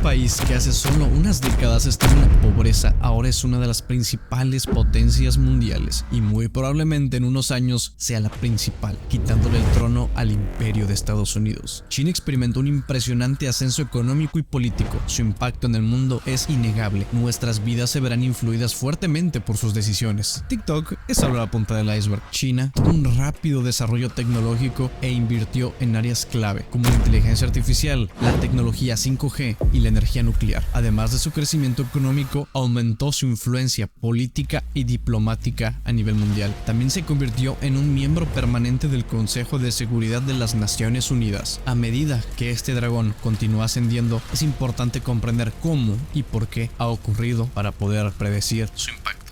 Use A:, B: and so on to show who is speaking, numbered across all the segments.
A: país que hace solo unas décadas estaba en la pobreza, ahora es una de las principales potencias mundiales y muy probablemente en unos años sea la principal, quitándole el trono al imperio de Estados Unidos. China experimentó un impresionante ascenso económico y político. Su impacto en el mundo es innegable. Nuestras vidas se verán influidas fuertemente por sus decisiones. TikTok es solo la punta del iceberg. China tuvo un rápido desarrollo tecnológico e invirtió en áreas clave como la inteligencia artificial, la tecnología 5G y la energía nuclear. Además de su crecimiento económico, aumentó su influencia política y diplomática a nivel mundial. También se convirtió en un miembro permanente del Consejo de Seguridad de las Naciones Unidas. A medida que este dragón continúa ascendiendo, es importante comprender cómo y por qué ha ocurrido para poder predecir su impacto.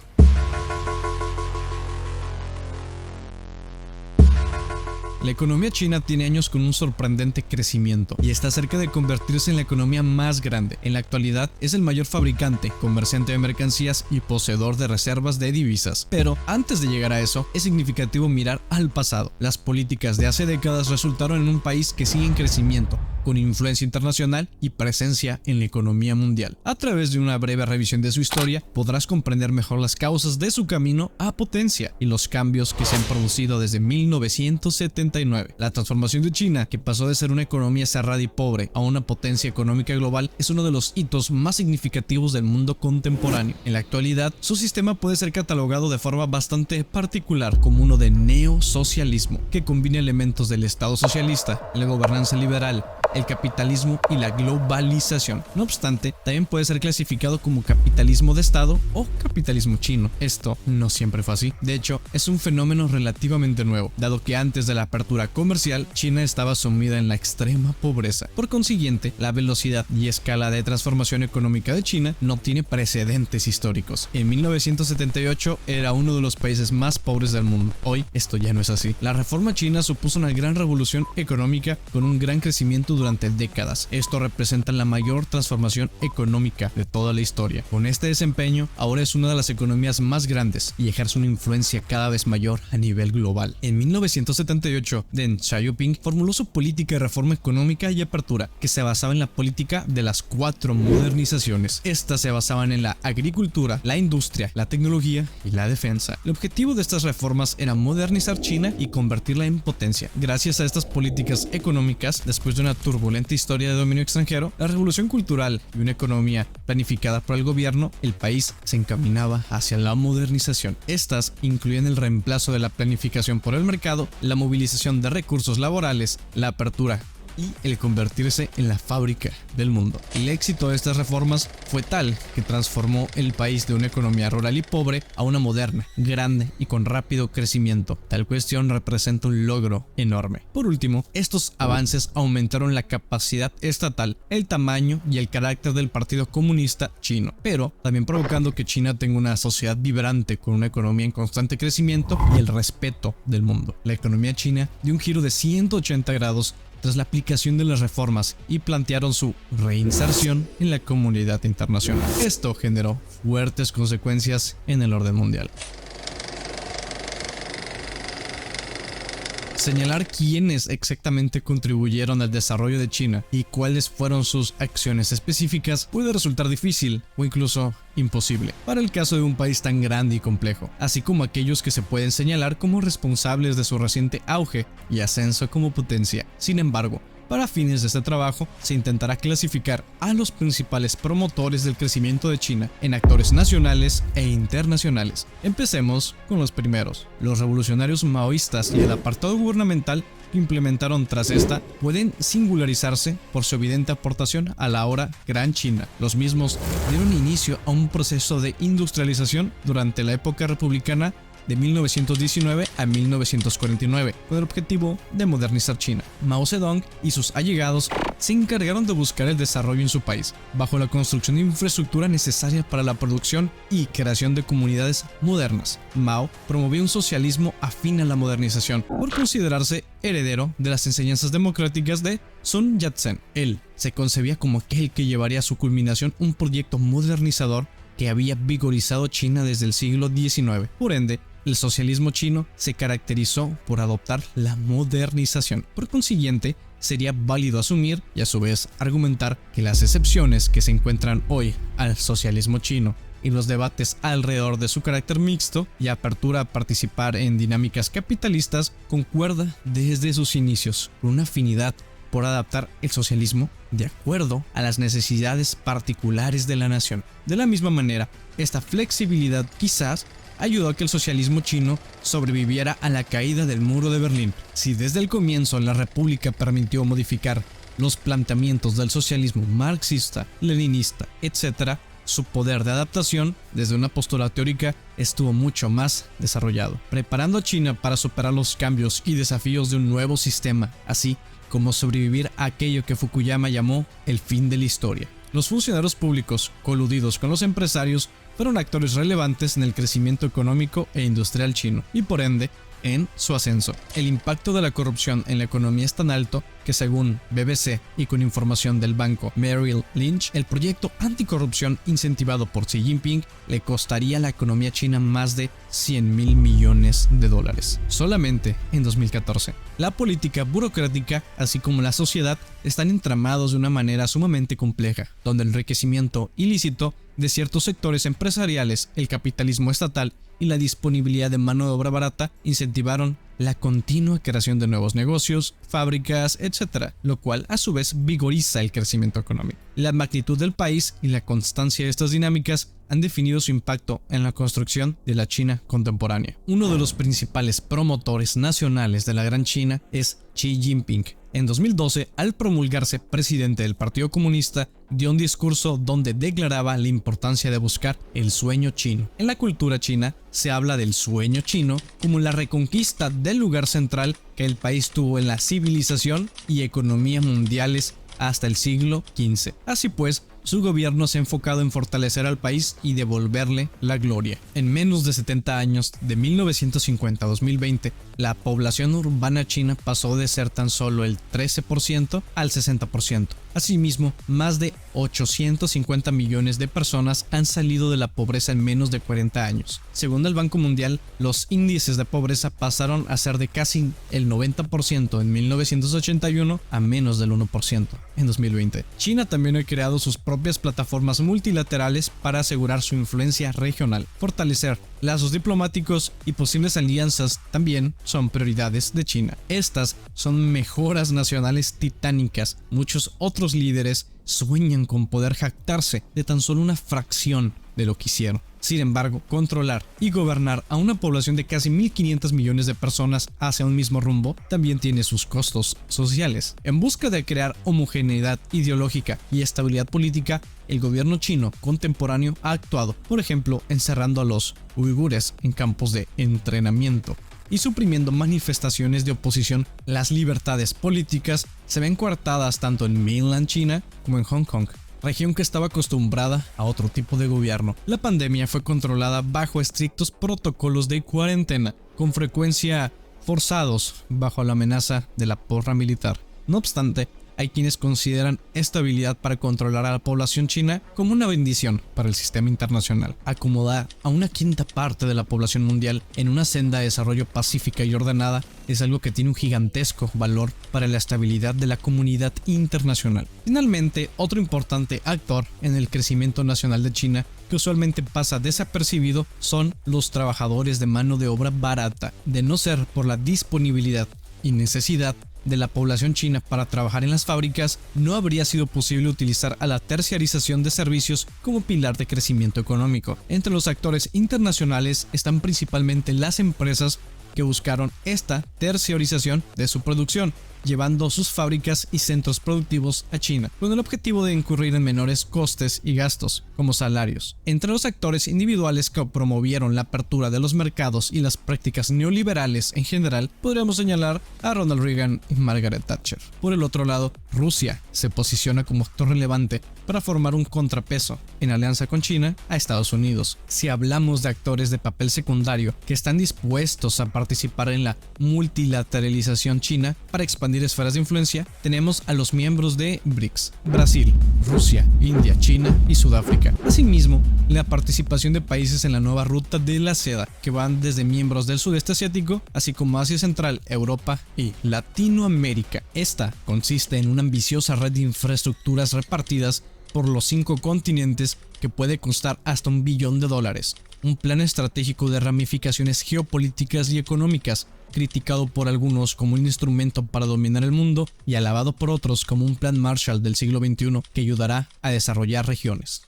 A: La economía china tiene años con un sorprendente crecimiento y está cerca de convertirse en la economía más grande. En la actualidad es el mayor fabricante, comerciante de mercancías y poseedor de reservas de divisas. Pero antes de llegar a eso, es significativo mirar al pasado. Las políticas de hace décadas resultaron en un país que sigue en crecimiento, con influencia internacional y presencia en la economía mundial. A través de una breve revisión de su historia, podrás comprender mejor las causas de su camino a potencia y los cambios que se han producido desde 1979. La transformación de China, que pasó de ser una economía cerrada y pobre a una potencia económica global, es uno de los hitos más significativos del mundo contemporáneo. En la actualidad, su sistema puede ser catalogado de forma bastante particular como uno de neosocialismo, que combina elementos del Estado socialista, la gobernanza liberal, el capitalismo y la globalización. No obstante, también puede ser clasificado como capitalismo de Estado o capitalismo chino. Esto no siempre fue así. De hecho, es un fenómeno relativamente nuevo, dado que antes de la apertura comercial, China estaba sumida en la extrema pobreza. Por consiguiente, la velocidad y escala de transformación económica de China no tiene precedentes históricos. En 1978 era uno de los países más pobres del mundo. Hoy esto ya no es así. La reforma china supuso una gran revolución económica con un gran crecimiento durante décadas. Esto representa la mayor transformación económica de toda la historia. Con este desempeño, ahora es una de las economías más grandes y ejerce una influencia cada vez mayor a nivel global. En 1978, Deng Xiaoping formuló su política de reforma económica y apertura, que se basaba en la política de las 4 modernizaciones. Estas se basaban en la agricultura, la industria, la tecnología y la defensa. El objetivo de estas reformas era modernizar China y convertirla en potencia. Gracias a estas políticas económicas, después de una turbulenta historia de dominio extranjero, la revolución cultural y una economía planificada por el gobierno, el país se encaminaba hacia la modernización. Estas incluían el reemplazo de la planificación por el mercado, la movilización de recursos laborales, la apertura y el convertirse en la fábrica del mundo. El éxito de estas reformas fue tal que transformó el país de una economía rural y pobre a una moderna, grande y con rápido crecimiento. Tal cuestión representa un logro enorme. Por último, estos avances aumentaron la capacidad estatal, el tamaño y el carácter del Partido Comunista Chino, pero también provocando que China tenga una sociedad vibrante con una economía en constante crecimiento y el respeto del mundo. La economía china dio un giro de 180 grados tras la aplicación de las reformas y plantearon su reinserción en la comunidad internacional. Esto generó fuertes consecuencias en el orden mundial. Señalar quiénes exactamente contribuyeron al desarrollo de China y cuáles fueron sus acciones específicas puede resultar difícil o incluso imposible para el caso de un país tan grande y complejo, así como aquellos que se pueden señalar como responsables de su reciente auge y ascenso como potencia. Sin embargo, para fines de este trabajo, se intentará clasificar a los principales promotores del crecimiento de China en actores nacionales e internacionales. Empecemos con los primeros. Los revolucionarios maoístas y el apartado gubernamental que implementaron tras esta pueden singularizarse por su evidente aportación a la ahora Gran China. Los mismos dieron inicio a un proceso de industrialización durante la época republicana de 1919 a 1949, con el objetivo de modernizar China. Mao Zedong y sus allegados se encargaron de buscar el desarrollo en su país, bajo la construcción de infraestructura necesaria para la producción y creación de comunidades modernas. Mao promovió un socialismo afín a la modernización, por considerarse heredero de las enseñanzas democráticas de Sun Yat-sen. Él se concebía como aquel que llevaría a su culminación un proyecto modernizador que había vigorizado China desde el siglo XIX. Por ende, el socialismo chino se caracterizó por adoptar la modernización. Por consiguiente, sería válido asumir y a su vez argumentar que las excepciones que se encuentran hoy al socialismo chino y los debates alrededor de su carácter mixto y apertura a participar en dinámicas capitalistas concuerda desde sus inicios con una afinidad por adaptar el socialismo de acuerdo a las necesidades particulares de la nación. De la misma manera, esta flexibilidad quizás ayudó a que el socialismo chino sobreviviera a la caída del muro de Berlín. Si desde el comienzo la República permitió modificar los planteamientos del socialismo marxista, leninista, etc., su poder de adaptación desde una postura teórica estuvo mucho más desarrollado, preparando a China para superar los cambios y desafíos de un nuevo sistema, así como sobrevivir a aquello que Fukuyama llamó el fin de la historia. Los funcionarios públicos, coludidos con los empresarios, fueron actores relevantes en el crecimiento económico e industrial chino y por ende en su ascenso. El impacto de la corrupción en la economía es tan alto que según BBC y con información del banco Merrill Lynch, el proyecto anticorrupción incentivado por Xi Jinping le costaría a la economía china más de $100,000 millones solamente en 2014. La política burocrática, así como la sociedad, están entramados de una manera sumamente compleja, donde el enriquecimiento ilícito de ciertos sectores empresariales, el capitalismo estatal y la disponibilidad de mano de obra barata incentivaron la continua creación de nuevos negocios, fábricas, etc., lo cual a su vez vigoriza el crecimiento económico. La magnitud del país y la constancia de estas dinámicas han definido su impacto en la construcción de la China contemporánea. Uno de los principales promotores nacionales de la Gran China es Xi Jinping. En 2012, al promulgarse presidente del Partido Comunista, dio un discurso donde declaraba la importancia de buscar el sueño chino. En la cultura china se habla del sueño chino como la reconquista del lugar central que el país tuvo en la civilización y economía mundiales hasta el siglo XV. Así pues, su gobierno se ha enfocado en fortalecer al país y devolverle la gloria. En menos de 70 años, de 1950 a 2020, la población urbana china pasó de ser tan solo el 13% al 60%. Asimismo, más de 850 millones de personas han salido de la pobreza en menos de 40 años. Según el Banco Mundial, los índices de pobreza pasaron a ser de casi el 90% en 1981 a menos del 1% en 2020. China también ha creado sus propias plataformas multilaterales para asegurar su influencia regional. Fortalecer lazos diplomáticos y posibles alianzas también son prioridades de China. Estas son mejoras nacionales titánicas. Muchos otros líderes sueñan con poder jactarse de tan solo una fracción de lo que hicieron. Sin embargo, controlar y gobernar a una población de casi 1.500 millones de personas hacia un mismo rumbo también tiene sus costos sociales. En busca de crear homogeneidad ideológica y estabilidad política, el gobierno chino contemporáneo ha actuado, por ejemplo, encerrando a los uigures en campos de entrenamiento y suprimiendo manifestaciones de oposición. Las libertades políticas se ven coartadas tanto en Mainland China como en Hong Kong, región que estaba acostumbrada a otro tipo de gobierno. La pandemia fue controlada bajo estrictos protocolos de cuarentena, con frecuencia forzados bajo la amenaza de la porra militar. No obstante, hay quienes consideran esta habilidad para controlar a la población china como una bendición para el sistema internacional. Acomodar a una quinta parte de la población mundial en una senda de desarrollo pacífica y ordenada es algo que tiene un gigantesco valor para la estabilidad de la comunidad internacional. Finalmente, otro importante actor en el crecimiento nacional de China que usualmente pasa desapercibido son los trabajadores de mano de obra barata. De no ser por la disponibilidad y necesidad de la población china para trabajar en las fábricas, no habría sido posible utilizar a la terciarización de servicios como pilar de crecimiento económico. Entre los actores internacionales están principalmente las empresas que buscaron esta terciarización de su producción, llevando sus fábricas y centros productivos a China, con el objetivo de incurrir en menores costes y gastos, como salarios. Entre los actores individuales que promovieron la apertura de los mercados y las prácticas neoliberales en general, podríamos señalar a Ronald Reagan y Margaret Thatcher. Por el otro lado, Rusia se posiciona como actor relevante para formar un contrapeso en alianza con China a Estados Unidos. Si hablamos de actores de papel secundario que están dispuestos a participar en la multilateralización china para expandir expandir esferas de influencia, tenemos a los miembros de BRICS: Brasil, Rusia, India, China y Sudáfrica. Asimismo, la participación de países en la nueva ruta de la seda, que van desde miembros del sudeste asiático, así como Asia Central, Europa y Latinoamérica. Esta consiste en una ambiciosa red de infraestructuras repartidas por los 5 continentes que puede costar hasta $1 billón. Un plan estratégico de ramificaciones geopolíticas y económicas, criticado por algunos como un instrumento para dominar el mundo y alabado por otros como un plan Marshall del siglo XXI que ayudará a desarrollar regiones.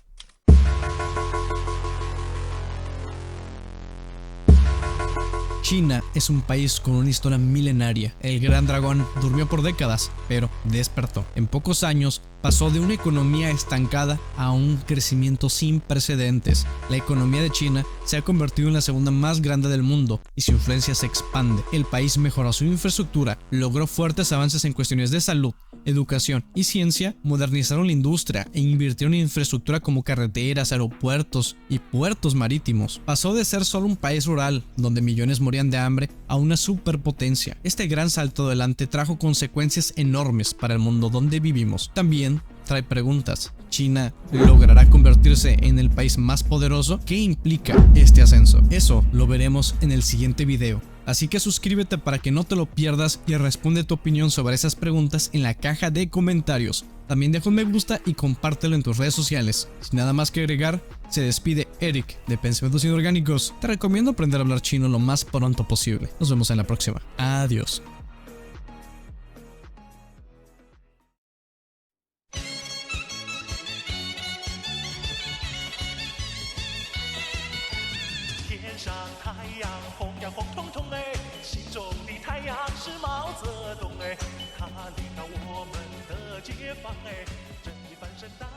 A: China es un país con una historia milenaria. El gran dragón durmió por décadas, pero despertó. En pocos años pasó de una economía estancada a un crecimiento sin precedentes. La economía de China se ha convertido en la segunda más grande del mundo y su influencia se expande. El país mejoró su infraestructura, logró fuertes avances en cuestiones de salud, educación y ciencia, modernizaron la industria e invirtieron en infraestructura como carreteras, aeropuertos y puertos marítimos. Pasó de ser solo un país rural, donde millones morían de hambre, a una superpotencia. Este gran salto adelante trajo consecuencias enormes para el mundo donde vivimos. También trae preguntas. ¿China logrará convertirse en el país más poderoso? ¿Qué implica este ascenso? Eso lo veremos en el siguiente video. Así que suscríbete para que no te lo pierdas y responde tu opinión sobre esas preguntas en la caja de comentarios. También deja un me gusta y compártelo en tus redes sociales. Sin nada más que agregar, se despide Eric de Pensamientos Inorgánicos. Te recomiendo aprender a hablar chino lo más pronto posible. Nos vemos en la próxima. Adiós.
B: 正义翻身。